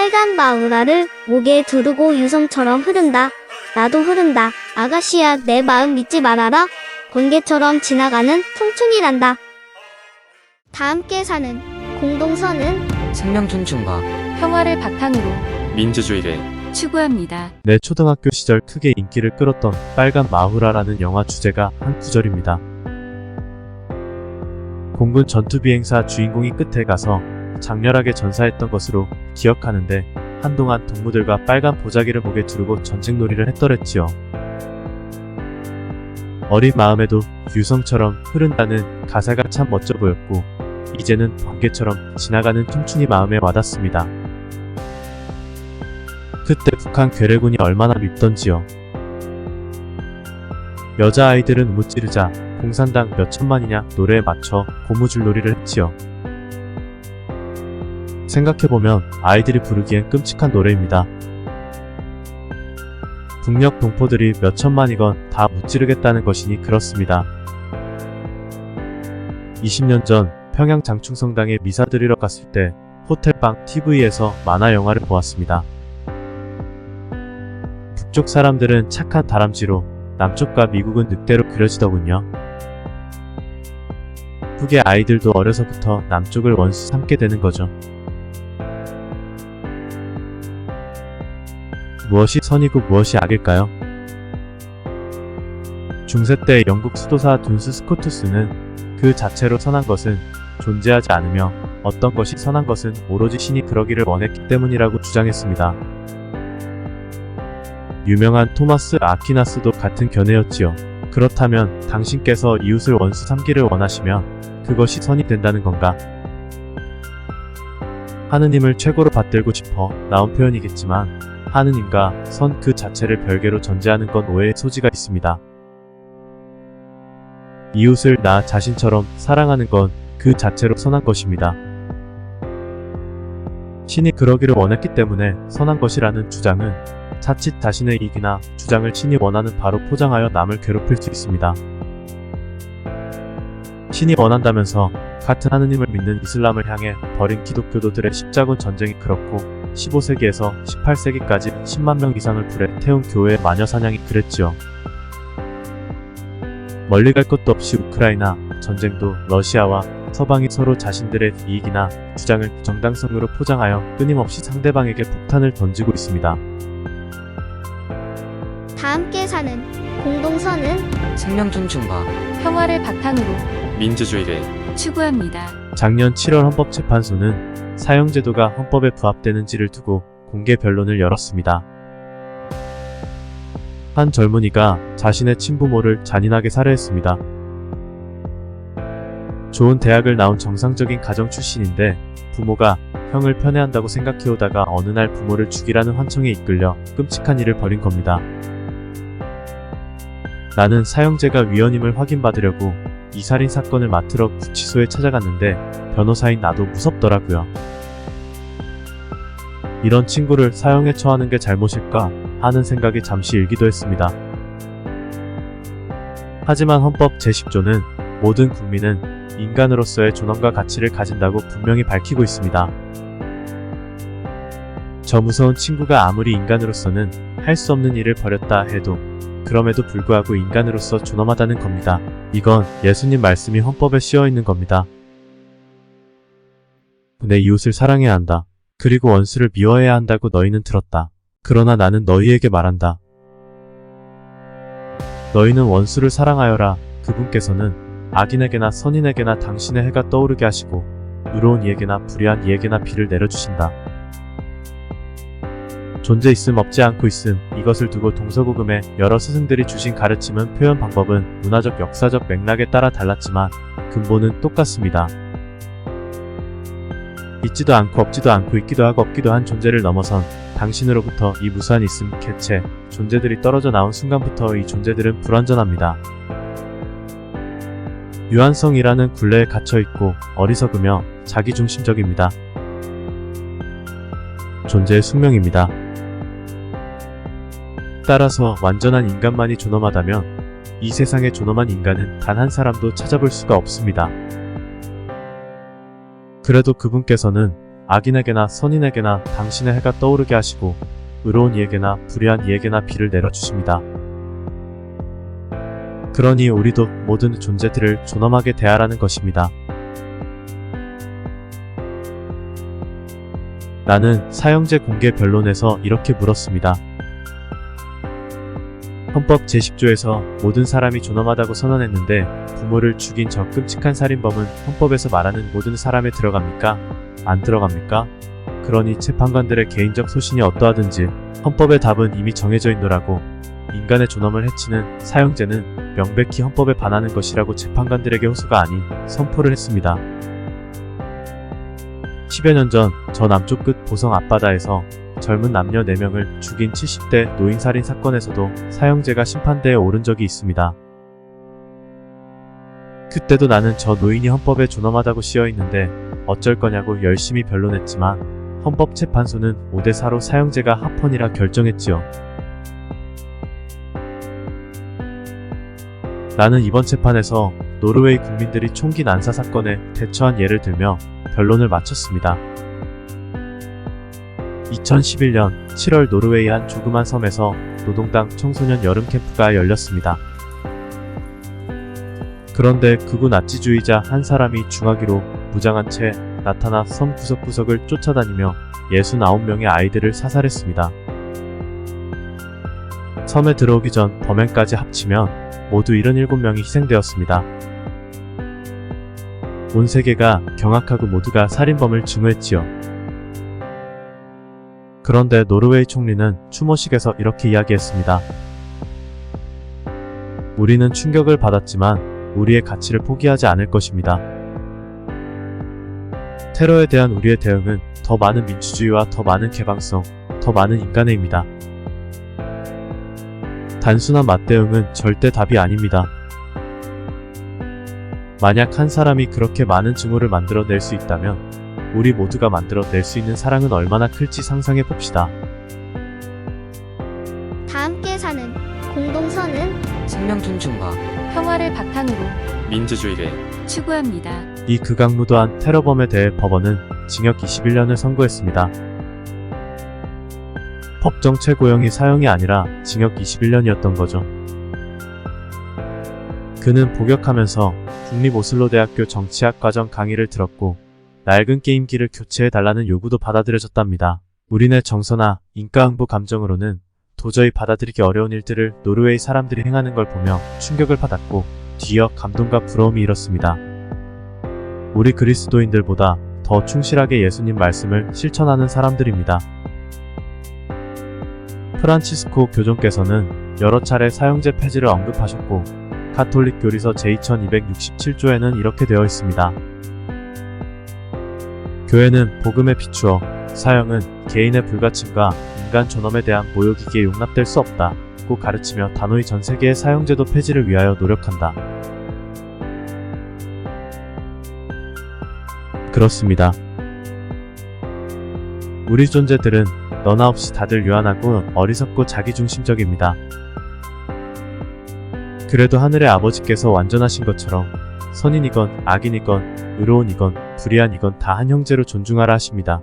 빨간 마우라를 목에 두르고 유성처럼 흐른다. 나도 흐른다. 아가씨야, 내 마음 믿지 말아라. 번개처럼 지나가는 청춘이란다. 다 함께 사는 공동선은 생명 존중과 평화를 바탕으로 민주주의를 추구합니다. 내 초등학교 시절 크게 인기를 끌었던 빨간 마후라라는 영화 주제가 한 구절입니다. 공군 전투비행사 주인공이 끝에 가서 장렬하게 전사했던 것으로 기억하는데 한동안 동무들과 빨간 보자기를 목에 두르고 전쟁놀이를 했더랬지요. 어린 마음에도 유성처럼 흐른다는 가사가 참 멋져 보였고 이제는 번개처럼 지나가는 청춘이 마음에 와닿습니다. 그때 북한 괴뢰군이 얼마나 밉던지요. 여자아이들은 우무찌르자 공산당 몇 천만이냐 노래에 맞춰 고무줄 놀이를 했지요. 생각해보면 아이들이 부르기엔 끔찍한 노래입니다. 북녘 동포들이 몇 천만이건 다 무찌르겠다는 것이니 그렇습니다. 20년 전 평양 장충성당에 미사 드리러 갔을 때 호텔방 TV에서 만화 영화를 보았습니다. 북쪽 사람들은 착한 다람쥐로 남쪽과 미국은 늑대로 그려지더군요. 북의 아이들도 어려서부터 남쪽을 원수 삼게 되는 거죠. 무엇이 선이고 무엇이 악일까요? 중세 때 영국 수도사 둔스 스코투스는 그 자체로 선한 것은 존재하지 않으며 어떤 것이 선한 것은 오로지 신이 그러기를 원했기 때문이라고 주장했습니다. 유명한 토마스 아퀴나스도 같은 견해였지요. 그렇다면 당신께서 이웃을 원수 삼기를 원하시면 그것이 선이 된다는 건가? 하느님을 최고로 받들고 싶어 나온 표현이겠지만 하느님과 선 그 자체를 별개로 전제하는 건 오해의 소지가 있습니다. 이웃을 나 자신처럼 사랑하는 건 그 자체로 선한 것입니다. 신이 그러기를 원했기 때문에 선한 것이라는 주장은 자칫 자신의 이익이나 주장을 신이 원하는 바로 포장하여 남을 괴롭힐 수 있습니다. 신이 원한다면서 같은 하느님을 믿는 이슬람을 향해 벌인 기독교도들의 십자군 전쟁이 그렇고 15세기에서 18세기까지 10만 명 이상을 불에 태운 교회의 마녀 사냥이 그랬지요. 멀리 갈 것도 없이 우크라이나 전쟁도 러시아와 서방이 서로 자신들의 이익이나 주장을 정당성으로 포장하여 끊임없이 상대방에게 폭탄을 던지고 있습니다. 다 함께 사는 공동선은 생명 존중과 평화를 바탕으로 민주주의를 추구합니다. 작년 7월 헌법재판소는 사형제도가 헌법에 부합되는지를 두고 공개 변론을 열었습니다. 한 젊은이가 자신의 친부모를 잔인하게 살해했습니다. 좋은 대학을 나온 정상적인 가정 출신인데 부모가 형을 편애한다고 생각해오다가 어느 날 부모를 죽이라는 환청에 이끌려 끔찍한 일을 벌인 겁니다. 나는 사형제가 위헌임을 확인받으려고 이 살인 사건을 맡으러 구치소에 찾아갔는데 변호사인 나도 무섭더라고요. 이런 친구를 사형에 처하는 게 잘못일까 하는 생각이 잠시 일기도 했습니다. 하지만 헌법 제10조는 모든 국민은 인간으로서의 존엄과 가치를 가진다고 분명히 밝히고 있습니다. 저 무서운 친구가 아무리 인간으로서는 할 수 없는 일을 벌였다 해도 그럼에도 불구하고 인간으로서 존엄하다는 겁니다. 이건 예수님 말씀이 헌법에 씌어 있는 겁니다. 내 이웃을 사랑해야 한다. 그리고 원수를 미워해야 한다고 너희는 들었다. 그러나 나는 너희에게 말한다. 너희는 원수를 사랑하여라. 그분께서는 악인에게나 선인에게나 당신의 해가 떠오르게 하시고 의로운 이에게나 불의한 이에게나 비를 내려주신다. 존재 있음 없지 않고 있음 이것을 두고 동서고금의 여러 스승들이 주신 가르침은 표현 방법은 문화적 역사적 맥락에 따라 달랐지만 근본은 똑같습니다. 있지도 않고 없지도 않고 있기도 하고 없기도 한 존재를 넘어선 당신으로부터 이 무수한 있음, 개체, 존재들이 떨어져 나온 순간부터 이 존재들은 불완전합니다. 유한성이라는 굴레에 갇혀있고 어리석으며 자기중심적입니다. 존재의 숙명입니다. 따라서 완전한 인간만이 존엄하다면 이 세상에 존엄한 인간은 단 한 사람도 찾아볼 수가 없습니다. 그래도 그분께서는 악인에게나 선인에게나 당신의 해가 떠오르게 하시고 의로운 이에게나 불의한 이에게나 비를 내려주십니다. 그러니 우리도 모든 존재들을 존엄하게 대하라는 것입니다. 나는 사형제 공개 변론에서 이렇게 물었습니다. 헌법 제10조에서 모든 사람이 존엄하다고 선언했는데 부모를 죽인 저 끔찍한 살인범은 헌법에서 말하는 모든 사람에 들어갑니까? 안 들어갑니까? 그러니 재판관들의 개인적 소신이 어떠하든지 헌법의 답은 이미 정해져 있노라고. 인간의 존엄을 해치는 사형제는 명백히 헌법에 반하는 것이라고 재판관들에게 호소가 아닌 선포를 했습니다. 10여 년 전 저 남쪽 끝 보성 앞바다에서 젊은 남녀 4명을 죽인 70대 노인살인 사건에서도 사형제가 심판대에 오른 적이 있습니다. 그때도 나는 저 노인이 헌법에 존엄하다고 씌어있는데 어쩔 거냐고 열심히 변론했지만 헌법재판소는 5대4로 사형제가 합헌이라 결정했지요. 나는 이번 재판에서 노르웨이 국민들이 총기 난사 사건에 대처한 예를 들며 변론을 마쳤습니다. 2011년 7월 노르웨이 한 조그만 섬에서 노동당 청소년 여름 캠프가 열렸습니다. 그런데 극우 나치주의자 한 사람이 중화기로 무장한 채 나타나 섬 구석구석을 쫓아다니며 69명의 아이들을 사살했습니다. 섬에 들어오기 전 범행까지 합치면 모두 77명이 희생되었습니다. 온 세계가 경악하고 모두가 살인범을 증오했지요. 그런데 노르웨이 총리는 추모식에서 이렇게 이야기했습니다. 우리는 충격을 받았지만 우리의 가치를 포기하지 않을 것입니다. 테러에 대한 우리의 대응은 더 많은 민주주의와 더 많은 개방성, 더 많은 인간애입니다. 단순한 맞대응은 절대 답이 아닙니다. 만약 한 사람이 그렇게 많은 증오를 만들어낼 수 있다면 우리 모두가 만들어낼 수 있는 사랑은 얼마나 클지 상상해 봅시다. 다 함께 사는 공동선은 생명 존중과 평화를 바탕으로 민주주의를 추구합니다. 이 극악무도한 테러범에 대해 법원은 징역 21년을 선고했습니다. 법정 최고형이 사형이 아니라 징역 21년이었던 거죠. 그는 복역하면서 국립오슬로대학교 정치학 과정 강의를 들었고 낡은 게임기를 교체해달라는 요구도 받아들여졌답니다. 우리네 정서나 인과응보 감정으로는 도저히 받아들이기 어려운 일들을 노르웨이 사람들이 행하는 걸 보며 충격을 받았고 뒤이어 감동과 부러움이 일었습니다. 우리 그리스도인들보다 더 충실하게 예수님 말씀을 실천하는 사람들입니다. 프란치스코 교종께서는 여러 차례 사형제 폐지를 언급하셨고 가톨릭 교리서 제2267조에는 이렇게 되어 있습니다. 교회는 복음에 비추어 사형은 개인의 불가침과 인간 존엄에 대한 모욕이기에 용납될 수 없다고 가르치며 단호히 전 세계의 사형제도 폐지를 위하여 노력한다. 그렇습니다. 우리 존재들은 너나 없이 다들 유한하고 어리석고 자기중심적입니다. 그래도 하늘의 아버지께서 완전하신 것처럼 선인이건 악인이건 의로운이건 불의한이건 다 한 형제로 존중하라 하십니다.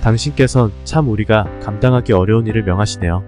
당신께선 참 우리가 감당하기 어려운 일을 명하시네요.